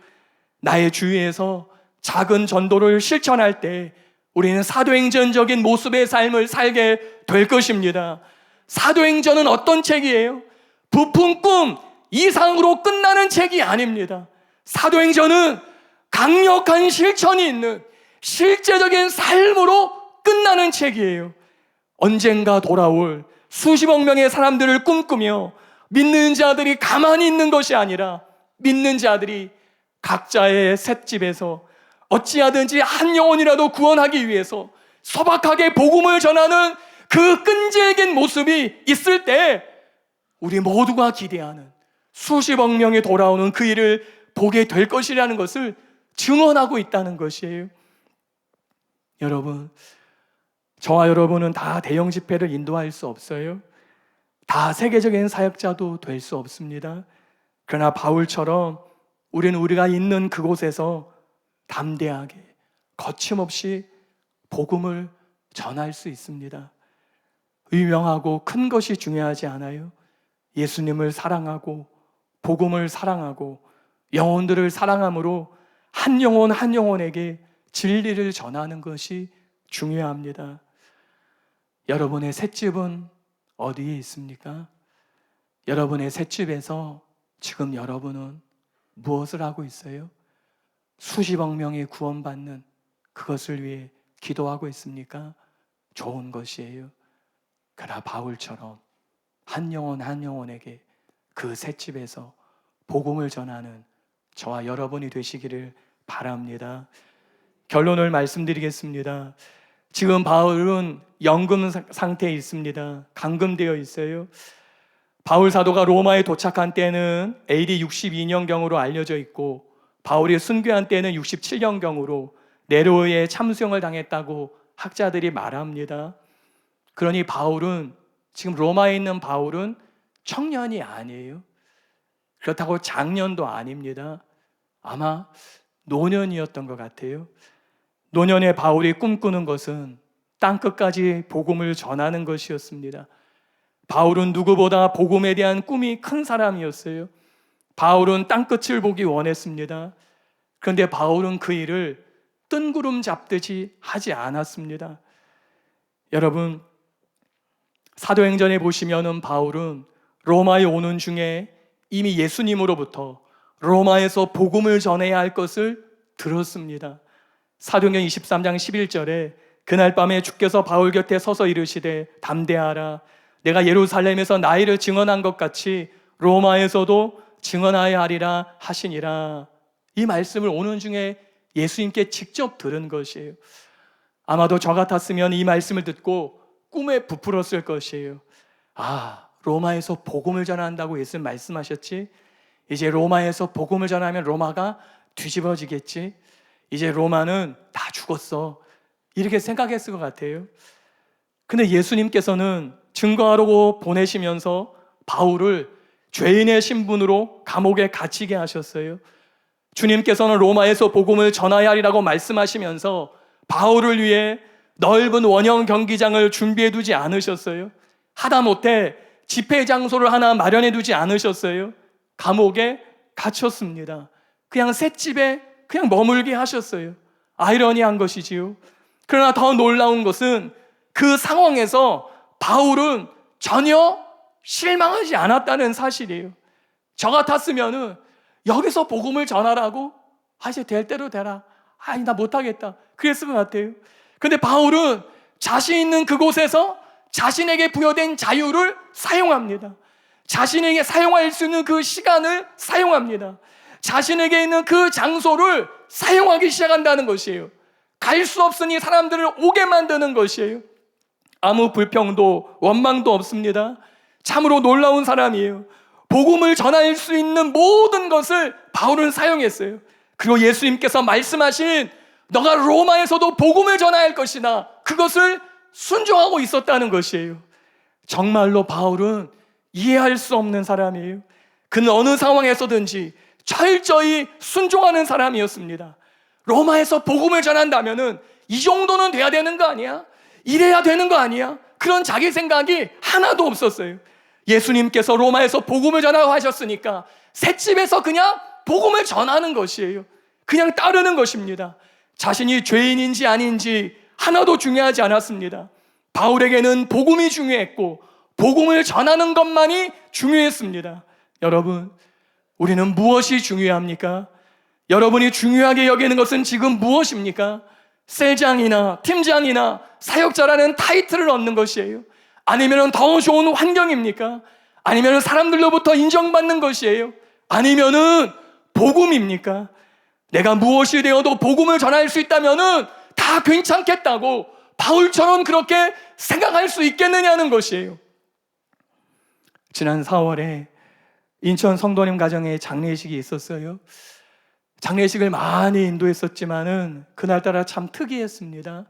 나의 주위에서 작은 전도를 실천할 때 우리는 사도행전적인 모습의 삶을 살게 될 것입니다. 사도행전은 어떤 책이에요? 부푼 꿈 이상으로 끝나는 책이 아닙니다. 사도행전은 강력한 실천이 있는 실제적인 삶으로 끝나는 책이에요. 언젠가 돌아올 수십억 명의 사람들을 꿈꾸며 믿는 자들이 가만히 있는 것이 아니라 믿는 자들이 각자의 셋집에서 어찌하든지 한 영혼이라도 구원하기 위해서 소박하게 복음을 전하는 그 끈질긴 모습이 있을 때 우리 모두가 기대하는 수십억 명이 돌아오는 그 일을 보게 될 것이라는 것을 증언하고 있다는 것이에요. 여러분, 저와 여러분은 다 대형 집회를 인도할 수 없어요. 다 세계적인 사역자도 될 수 없습니다. 그러나 바울처럼 우리는 우리가 있는 그곳에서 담대하게 거침없이 복음을 전할 수 있습니다. 유명하고 큰 것이 중요하지 않아요. 예수님을 사랑하고 복음을 사랑하고 영혼들을 사랑함으로 한 영혼 한 영혼에게 진리를 전하는 것이 중요합니다. 여러분의 셋집은 어디에 있습니까? 여러분의 셋집에서 지금 여러분은 무엇을 하고 있어요? 수십억 명이 구원받는 그것을 위해 기도하고 있습니까? 좋은 것이에요. 그러나 바울처럼 한 영혼 한 영혼에게 그 셋집에서 복음을 전하는 저와 여러분이 되시기를 바랍니다. 결론을 말씀드리겠습니다. 지금 바울은 연금 상태에 있습니다. 감금되어 있어요. 바울 사도가 로마에 도착한 때는 AD 62년경으로 알려져 있고 바울이 순교한 때는 67년경으로 네로에 참수형을 당했다고 학자들이 말합니다. 그러니 바울은 지금 로마에 있는 바울은 청년이 아니에요. 그렇다고 장년도 아닙니다. 아마 노년이었던 것 같아요. 노년의 바울이 꿈꾸는 것은 땅끝까지 복음을 전하는 것이었습니다. 바울은 누구보다 복음에 대한 꿈이 큰 사람이었어요. 바울은 땅끝을 보기 원했습니다. 그런데 바울은 그 일을 뜬구름 잡듯이 하지 않았습니다. 여러분, 사도행전에 보시면은 바울은 로마에 오는 중에 이미 예수님으로부터 로마에서 복음을 전해야 할 것을 들었습니다. 사도행전 23장 11절에 그날 밤에 주께서 바울 곁에 서서 이르시되 담대하라 내가 예루살렘에서 나이를 증언한 것 같이 로마에서도 증언하여야 하리라 하시니라. 이 말씀을 오는 중에 예수님께 직접 들은 것이에요. 아마도 저 같았으면 이 말씀을 듣고 꿈에 부풀었을 것이에요. 아, 로마에서 복음을 전한다고 예수님 말씀하셨지? 이제 로마에서 복음을 전하면 로마가 뒤집어지겠지? 이제 로마는 다 죽었어. 이렇게 생각했을 것 같아요. 근데 예수님께서는 증거하라고 보내시면서 바울을 죄인의 신분으로 감옥에 갇히게 하셨어요. 주님께서는 로마에서 복음을 전하여야 하리라고 말씀하시면서 바울을 위해 넓은 원형 경기장을 준비해 두지 않으셨어요. 하다못해 집회 장소를 하나 마련해 두지 않으셨어요. 감옥에 갇혔습니다. 그냥 셋집에 그냥 머물게 하셨어요. 아이러니한 것이지요. 그러나 더 놀라운 것은 그 상황에서 바울은 전혀 실망하지 않았다는 사실이에요. 저 같았으면은 여기서 복음을 전하라고 이제 될 대로 되라. 아니 나 못하겠다. 그랬을 것 같아요. 근데 바울은 자신 있는 그곳에서 자신에게 부여된 자유를 사용합니다. 자신에게 사용할 수 있는 그 시간을 사용합니다. 자신에게 있는 그 장소를 사용하기 시작한다는 것이에요. 갈 수 없으니 사람들을 오게 만드는 것이에요. 아무 불평도 원망도 없습니다. 참으로 놀라운 사람이에요. 복음을 전할 수 있는 모든 것을 바울은 사용했어요. 그리고 예수님께서 말씀하신 너가 로마에서도 복음을 전해야 할 것이다. 그것을 순종하고 있었다는 것이에요. 정말로 바울은 이해할 수 없는 사람이에요. 그는 어느 상황에서든지 철저히 순종하는 사람이었습니다. 로마에서 복음을 전한다면은 이 정도는 돼야 되는 거 아니야? 이래야 되는 거 아니야? 그런 자기 생각이 하나도 없었어요. 예수님께서 로마에서 복음을 전하라고 하셨으니까 셋집에서 그냥 복음을 전하는 것이에요. 그냥 따르는 것입니다. 자신이 죄인인지 아닌지 하나도 중요하지 않았습니다. 바울에게는 복음이 중요했고 복음을 전하는 것만이 중요했습니다. 여러분, 우리는 무엇이 중요합니까? 여러분이 중요하게 여기는 것은 지금 무엇입니까? 셀장이나 팀장이나 사역자라는 타이틀을 얻는 것이에요? 아니면 더 좋은 환경입니까? 아니면 사람들로부터 인정받는 것이에요? 아니면은 복음입니까? 내가 무엇이 되어도 복음을 전할 수 있다면은 다 괜찮겠다고 바울처럼 그렇게 생각할 수 있겠느냐는 것이에요. 지난 4월에 인천 성도님 가정에 장례식이 있었어요. 장례식을 많이 인도했었지만은 그날따라 참 특이했습니다.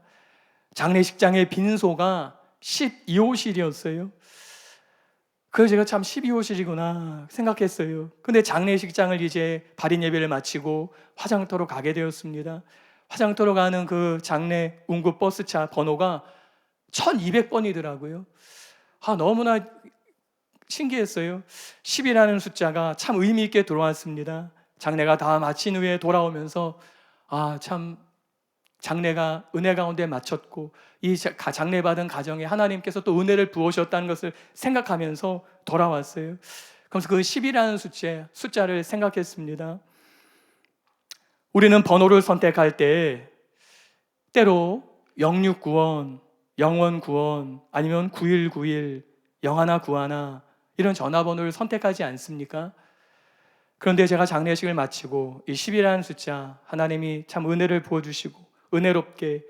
장례식장의 빈소가 12호실이었어요. 그래서 제가 참 12호실이구나 생각했어요. 근데 장례식장을 이제 발인 예배를 마치고 화장터로 가게 되었습니다. 화장터로 가는 그 장례 운구 버스차 번호가 1200번이더라고요. 너무나 신기했어요. 10이라는 숫자가 참 의미 있게 들어왔습니다. 장례가 다 마친 후에 돌아오면서 참 장례가 은혜 가운데 마쳤고 이 장례 받은 가정에 하나님께서 또 은혜를 부으셨다는 것을 생각하면서 돌아왔어요. 그래서 그 10이라는 숫자를 생각했습니다. 우리는 번호를 선택할 때 때로 0691, 0191 아니면 9191, 0191 이런 전화번호를 선택하지 않습니까? 그런데 제가 장례식을 마치고 이 10이라는 숫자, 하나님이 참 은혜를 부어주시고 은혜롭게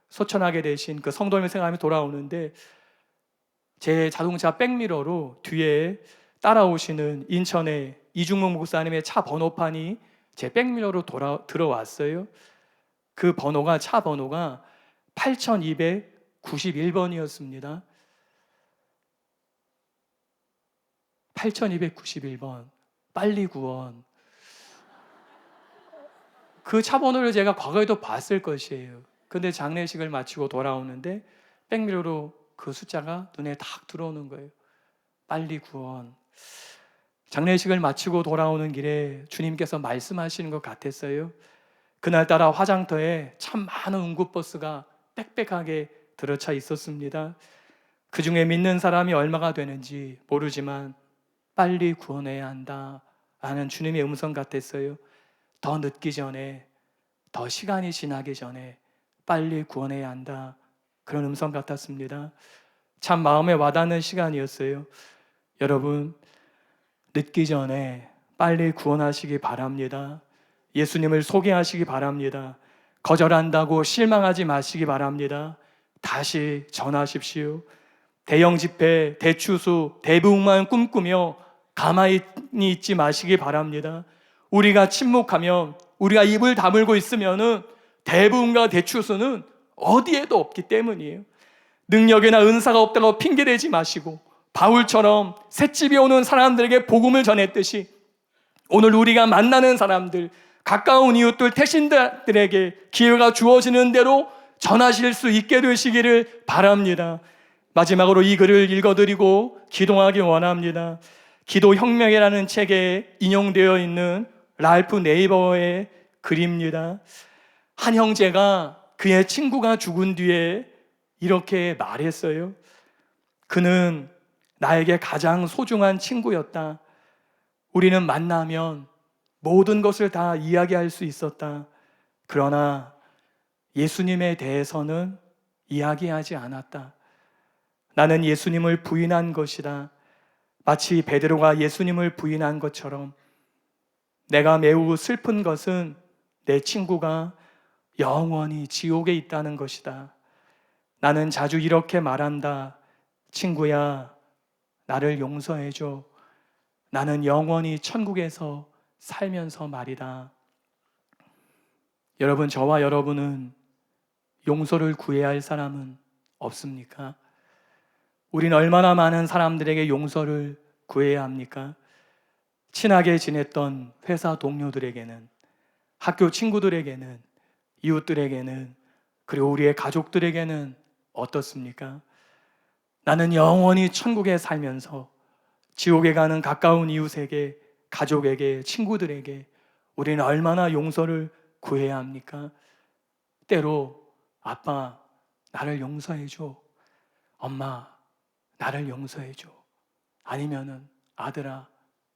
소천하게 되신 그 성도님을 생각하며 돌아오는데 제 자동차 백미러로 뒤에 따라오시는 인천의 이중목 목사님의 차 번호판이 제 백미러로 들어왔어요. 그 번호가, 차 번호가 8291번이었습니다. 8291번. 빨리 구원. 그 차 번호를 제가 과거에도 봤을 것이에요. 근데 장례식을 마치고 돌아오는데 백미러로 그 숫자가 눈에 딱 들어오는 거예요. 빨리 구원. 장례식을 마치고 돌아오는 길에 주님께서 말씀하시는 것 같았어요. 그날따라 화장터에 참 많은 운구버스가 빽빽하게 들어차 있었습니다. 그 중에 믿는 사람이 얼마가 되는지 모르지만 빨리 구원해야 한다 라는 주님의 음성 같았어요. 더 늦기 전에, 더 시간이 지나기 전에 빨리 구원해야 한다, 그런 음성 같았습니다. 참 마음에 와닿는 시간이었어요. 여러분, 늦기 전에 빨리 구원하시기 바랍니다. 예수님을 소개하시기 바랍니다. 거절한다고 실망하지 마시기 바랍니다. 다시 전하십시오. 대형 집회, 대추수, 대부흥만 꿈꾸며 가만히 있지 마시기 바랍니다. 우리가 침묵하면, 우리가 입을 다물고 있으면은 대부흥과 대추수는 어디에도 없기 때문이에요. 능력이나 은사가 없다고 핑계대지 마시고 바울처럼 셋집에 오는 사람들에게 복음을 전했듯이 오늘 우리가 만나는 사람들, 가까운 이웃들, 태신들에게 기회가 주어지는 대로 전하실 수 있게 되시기를 바랍니다. 마지막으로 이 글을 읽어드리고 기도하기 원합니다. 기도혁명이라는 책에 인용되어 있는 랄프 네이버의 글입니다. 한 형제가 그의 친구가 죽은 뒤에 이렇게 말했어요. 그는 나에게 가장 소중한 친구였다. 우리는 만나면 모든 것을 다 이야기할 수 있었다. 그러나 예수님에 대해서는 이야기하지 않았다. 나는 예수님을 부인한 것이다. 마치 베드로가 예수님을 부인한 것처럼 내가 매우 슬픈 것은 내 친구가 영원히 지옥에 있다는 것이다. 나는 자주 이렇게 말한다. 친구야, 나를 용서해줘. 나는 영원히 천국에서 살면서 말이다. 여러분, 저와 여러분은 용서를 구해야 할 사람은 없습니까? 우린 얼마나 많은 사람들에게 용서를 구해야 합니까? 친하게 지냈던 회사 동료들에게는, 학교 친구들에게는, 이웃들에게는, 그리고 우리의 가족들에게는 어떻습니까? 나는 영원히 천국에 살면서 지옥에 가는 가까운 이웃에게 가족에게, 친구들에게 우리는 얼마나 용서를 구해야 합니까? 때로 아빠 나를 용서해줘, 엄마 나를 용서해줘, 아니면은 아들아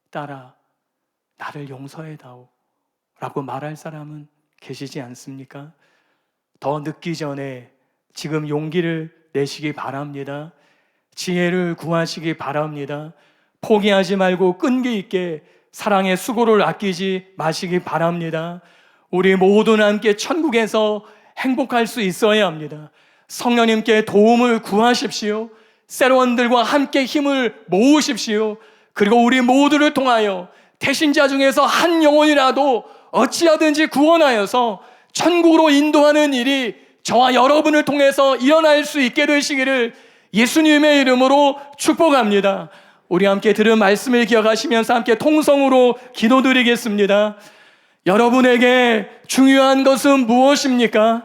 딸아 나를 용서해다오 라고 말할 사람은 계시지 않습니까? 더 늦기 전에 지금 용기를 내시기 바랍니다. 지혜를 구하시기 바랍니다. 포기하지 말고 끈기 있게 사랑의 수고를 아끼지 마시기 바랍니다. 우리 모두는 함께 천국에서 행복할 수 있어야 합니다. 성령님께 도움을 구하십시오. 세로원들과 함께 힘을 모으십시오. 그리고 우리 모두를 통하여 태신자 중에서 한 영혼이라도 어찌하든지 구원하여서 천국으로 인도하는 일이 저와 여러분을 통해서 일어날 수 있게 되시기를 예수님의 이름으로 축복합니다. 우리 함께 들은 말씀을 기억하시면서 함께 통성으로 기도드리겠습니다. 여러분에게 중요한 것은 무엇입니까?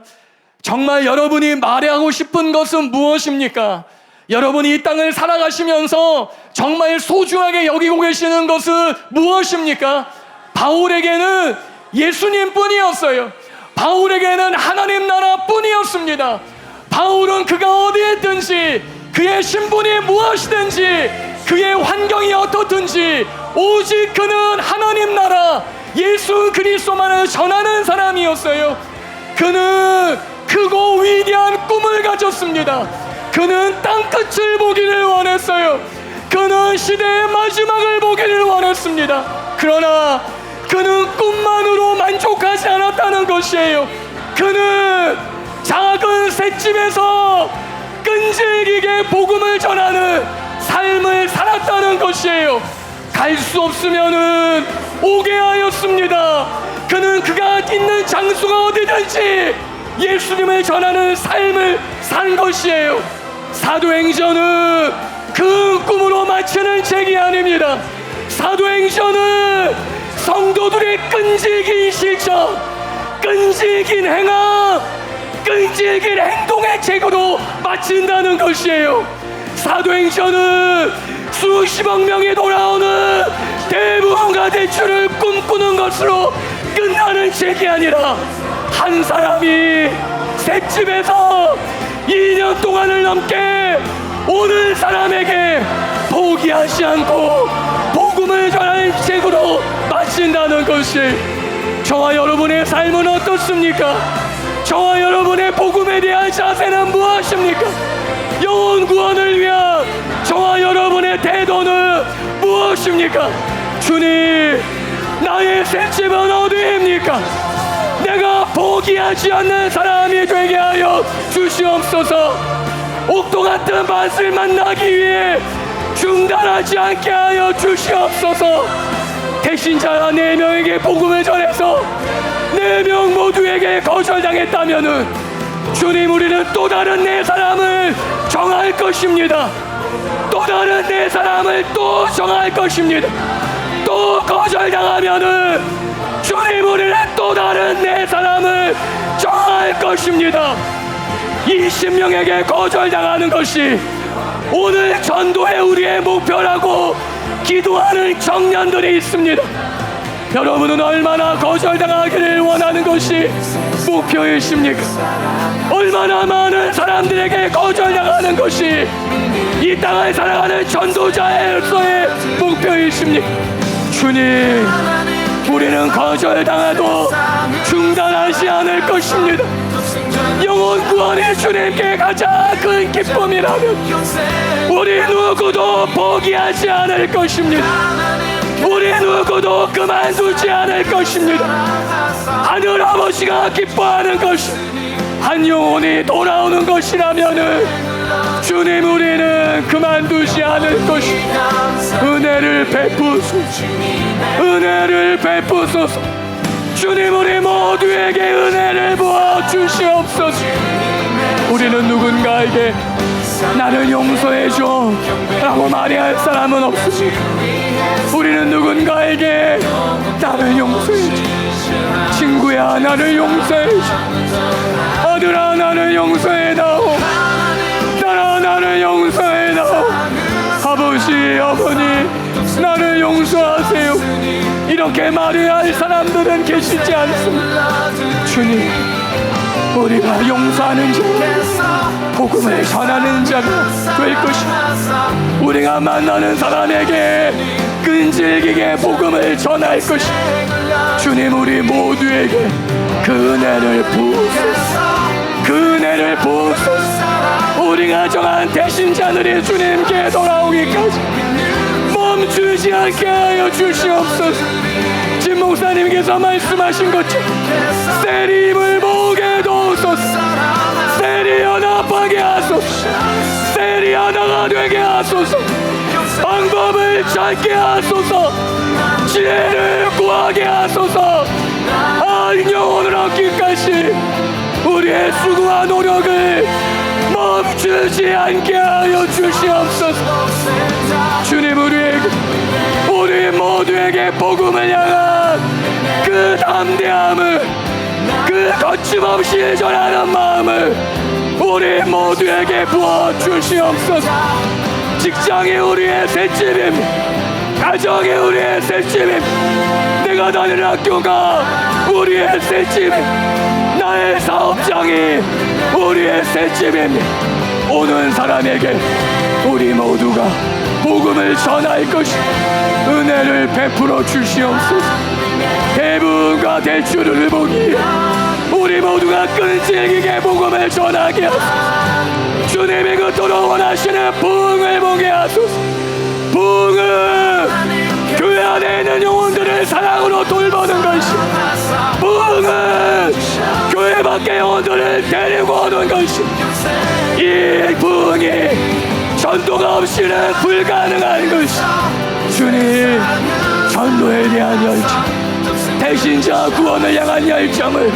정말 여러분이 말하고 싶은 것은 무엇입니까? 여러분이 이 땅을 살아가시면서 정말 소중하게 여기고 계시는 것은 무엇입니까? 바울에게는 예수님뿐이었어요. 바울에게는 하나님 나라뿐이었습니다. 바울은 그가 어디에 있든지, 그의 신분이 무엇이든지, 그의 환경이 어떻든지 오직 그는 하나님 나라 예수 그리스도만을 전하는 사람이었어요. 그는 크고 위대한 꿈을 가졌습니다. 그는 땅끝을 보기를 원했어요. 그는 시대의 마지막을 보기를 원했습니다. 그러나 그는 꿈만으로 만족하지 않았다는 것이에요. 그는 작은 셋집에서 끈질기게 복음을 전하는 삶을 살았다는 것이에요. 갈 수 없으면은 오게 하였습니다. 그는 그가 있는 장소가 어디든지 예수님을 전하는 삶을 산 것이에요. 사도행전은 그 꿈으로 마치는 책이 아닙니다. 사도행전은 성도들의 끈질긴 실천, 끈질긴 행함, 끈질긴 행동의 책으로 마친다는 것이에요. 사도행전은 수십억 명이 돌아오는 대부흥과 대출을 꿈꾸는 것으로 끝나는 책이 아니라 한 사람이 셋집에서 2년 동안을 넘게 오는 사람에게 포기하지 않고 복음을 전하는 책으로 마친다는 것이, 저와 여러분의 삶은 어떻습니까? 저와 여러분의 복음에 대한 자세는 무엇입니까? 영혼 구원을 위한 저와 여러분의 태도는 무엇입니까? 주님, 나의 셋집은 어디입니까? 내가 포기하지 않는 사람이 되게 하여 주시옵소서. 옥도 같은 밭을 만나기 위해 중단하지 않게 하여 주시옵소서. 대신자 4명에게 복음을 전해서 4명 모두에게 거절당했다면은 주님, 우리는 또 다른 4사람을 정할 것입니다. 또 다른 4사람을 또 정할 것입니다. 또 거절당하면은 주님, 우리는 또 다른 4사람을 정할 것입니다. 20명에게 거절당하는 것이 오늘 전도의 우리의 목표라고 기도하는 청년들이 있습니다. 여러분은 얼마나 거절당하기를 원하는 것이 목표이십니까? 얼마나 많은 사람들에게 거절당하는 것이 이 땅을 살아가는 전도자로서의 목표이십니까? 주님, 우리는 거절당해도 중단하지 않을 것입니다. 영혼 구원이 주님께 가장 큰 기쁨이라면 우리 누구도 포기하지 않을 것입니다. 우리 누구도 그만두지 않을 것입니다. 하늘 아버지가 기뻐하는 것이 한 영혼이 돌아오는 것이라면은 주님, 우리는 그만두지 않을 것입니다. 은혜를 베푸소서. 은혜를 베푸소서. 주님, 우리 모두에게 은혜를 부어 주시옵소서. 우리는 누군가에게 나를 용서해줘 라고 말해야 할 사람은 없습니까? 우리는 누군가에게 나를 용서해줘, 친구야 나를 용서해줘, 아들아 나를 용서해다오, 딸아 나를 용서해다오, 아버지 어머니 나를 용서하세요. 이렇게 말해야 할 사람들은 계시지 않습니다. 주님, 우리가 용서하는 자, 복음을 전하는 자가 될 것입니다. 우리가 만나는 사람에게 끈질기게 복음을 전할 것입니다. 주님, 우리 모두에게 그 은혜를 부으소서. 그 은혜를 부으소서. 우리가 정한 대신자들이 주님께 돌아오기까지 멈추지 않게 하여 주시옵소서. 진 목사님께서 말씀하신 것처럼 세림을 목에 놓으소서. 세리 연합하게 하소서. 세리 하나가 되게 하소서. 방법을 찾게 하소서. 지혜를 구하게 하소서. 한 영혼을 얻기까지 우리의 수고와 노력을 멈추지 않게 하여 주시옵소서. 주님, 우리 모두에게 복음을 향한 그 담대함을, 그 거침없이 전하는 마음을 우리 모두에게 부어 주시옵소서. 직장이 우리의 새집임, 가정이 우리의 새집임, 내가 다니는 학교가 우리의 새집임, 나의 사업장이 우리의 새집임. 오는 사람에게 우리 모두가 복음을 전할 것이 은혜를 베풀어 주시옵소서. 대부분과 대출을 보기에 우리 모두가 끈질기게 복음을 전하게 하소서. 주님이 그토록 원하시는 부흥을 보게 하소서. 부흥은 교회 안에 있는 영혼들을 사랑으로 돌보는 것이, 부흥은 교회 밖의 영혼들을 데리고 오는 것이, 이 부흥이 전도가 없이는 불가능한 것이, 주님, 전도에 대한 열정, 대신자 구원을 향한 열정을,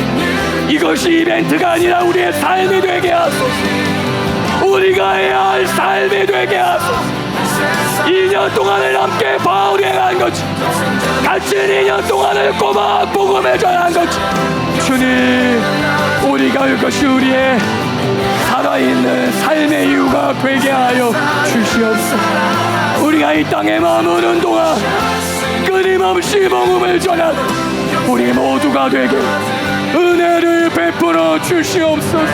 이것이 이벤트가 아니라 우리의 삶이 되게 하소서. 우리가 해야 할 삶이 되게 하소서. 2년 동안을 함께 바울이 행한 거지, 같이 2년 동안을 꼬박 복음을 전한 거지. 주님, 우리가 이것이 우리의 살아있는 삶의 이유가 되게 하여 주시옵소서. 우리가 이 땅에 머무는 동안 끊임없이 복음을 전한 우리 모두가 되게 은혜를 베풀어 주시옵소서.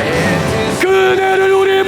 그 은혜를 우리